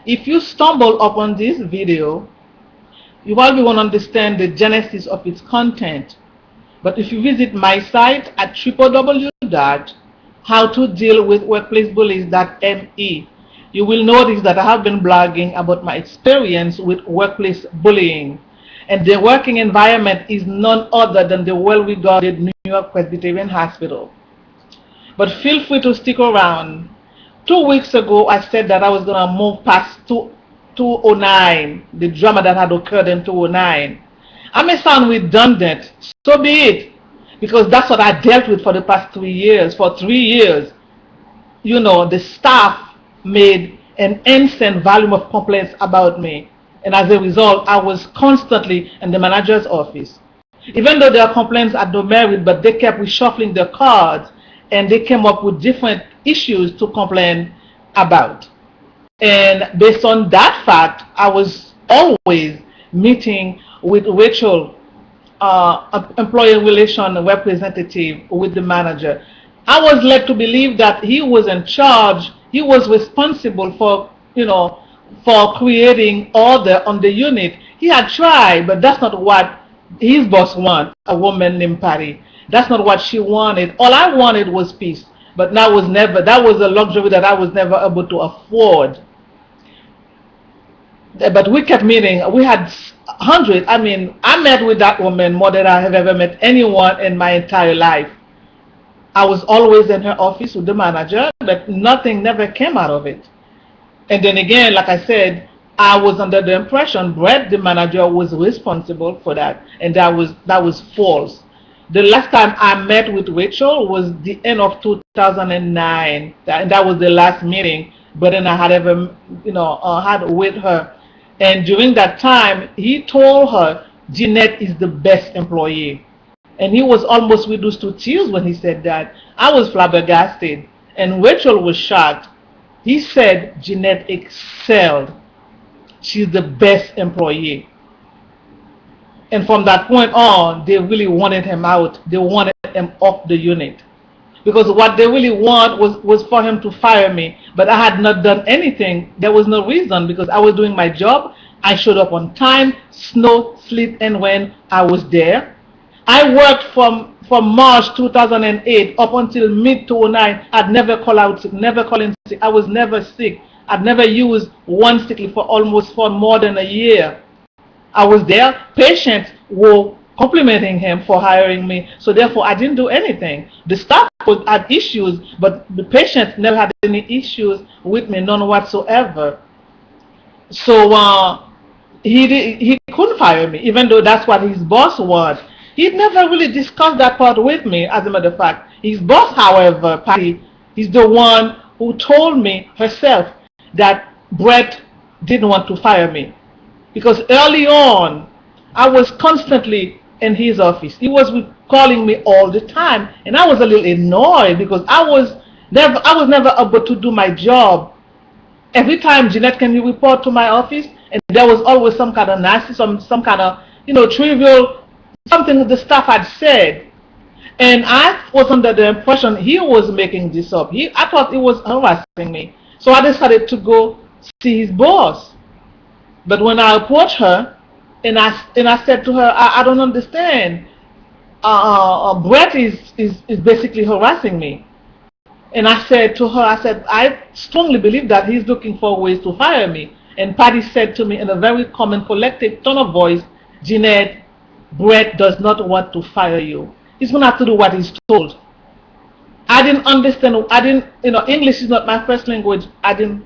If you stumble upon this video, you probably won't understand the genesis of its content. But if you visit my site at www.howtodealwithworkplacebullies.me, you will notice that I have been blogging about my experience with workplace bullying. And the working environment is none other than the well-regarded New York Presbyterian Hospital. But feel free to stick around. 2 weeks ago, I said that I was going to move past 209, the drama that had occurred in 209. I may sound redundant, so be it, because that's what I dealt with for the past 3 years. For 3 years, the staff made an insane volume of complaints about me. And as a result, I was constantly in the manager's office. Even though their complaints had no merit, but they kept reshuffling their cards and they came up with different issues to complain about. And based on that fact, I was always meeting with Rachel, employee relation representative, with the manager. I was led to believe that he was in charge. He was responsible for, for creating order on the unit. He had tried, but that's not what his boss wanted, a woman named Patty. That's not what she wanted. All I wanted was peace. But that was a luxury that I was never able to afford. But we kept meeting. We had hundreds. I mean, I met with that woman more than I have ever met anyone in my entire life. I was always in her office with the manager, but nothing never came out of it. And then again, like I said, I was under the impression Brett, the manager, was responsible for that, and that was false. The last time I met with Rachel was the end of 2009, and that was the last meeting Brett and I had ever, had with her. And during that time, he told her Jeanette is the best employee. And he was almost reduced to tears when he said that. I was flabbergasted, and Rachel was shocked. He said Jeanette excelled. She's the best employee. And from that point on, they really wanted him out. They wanted him off the unit. Because what they really want was for him to fire me. But I had not done anything. There was no reason, because I was doing my job. I showed up on time, snow, sleet, and rain. I was there. I worked from March 2008 up until mid-2009. I'd never called out sick, never called in sick. I was never sick. I'd never used one sick leave for more than a year. I was there. Patients were complimenting him for hiring me. So therefore, I didn't do anything. The staff had issues, but the patients never had any issues with me, none whatsoever. So he couldn't fire me, even though that's what his boss wanted. He never really discussed that part with me, as a matter of fact. His boss, however, Patty, is the one who told me herself that Brett didn't want to fire me. Because early on, I was constantly in his office. He was calling me all the time, and I was a little annoyed because I was never able to do my job. Every time Jeanette came to report to my office, and there was always some kind of nasty, some kind of trivial something that the staff had said, and I was under the impression he was making this up. I thought he was harassing me, so I decided to go see his boss. But when I approached her, and I said to her, I don't understand. Brett is basically harassing me. And I said to her, I strongly believe that he's looking for ways to fire me. And Patty said to me in a very calm and collected tone of voice, Jeanette, Brett does not want to fire you. He's going to have to do what he's told. I didn't understand. English is not my first language. I didn't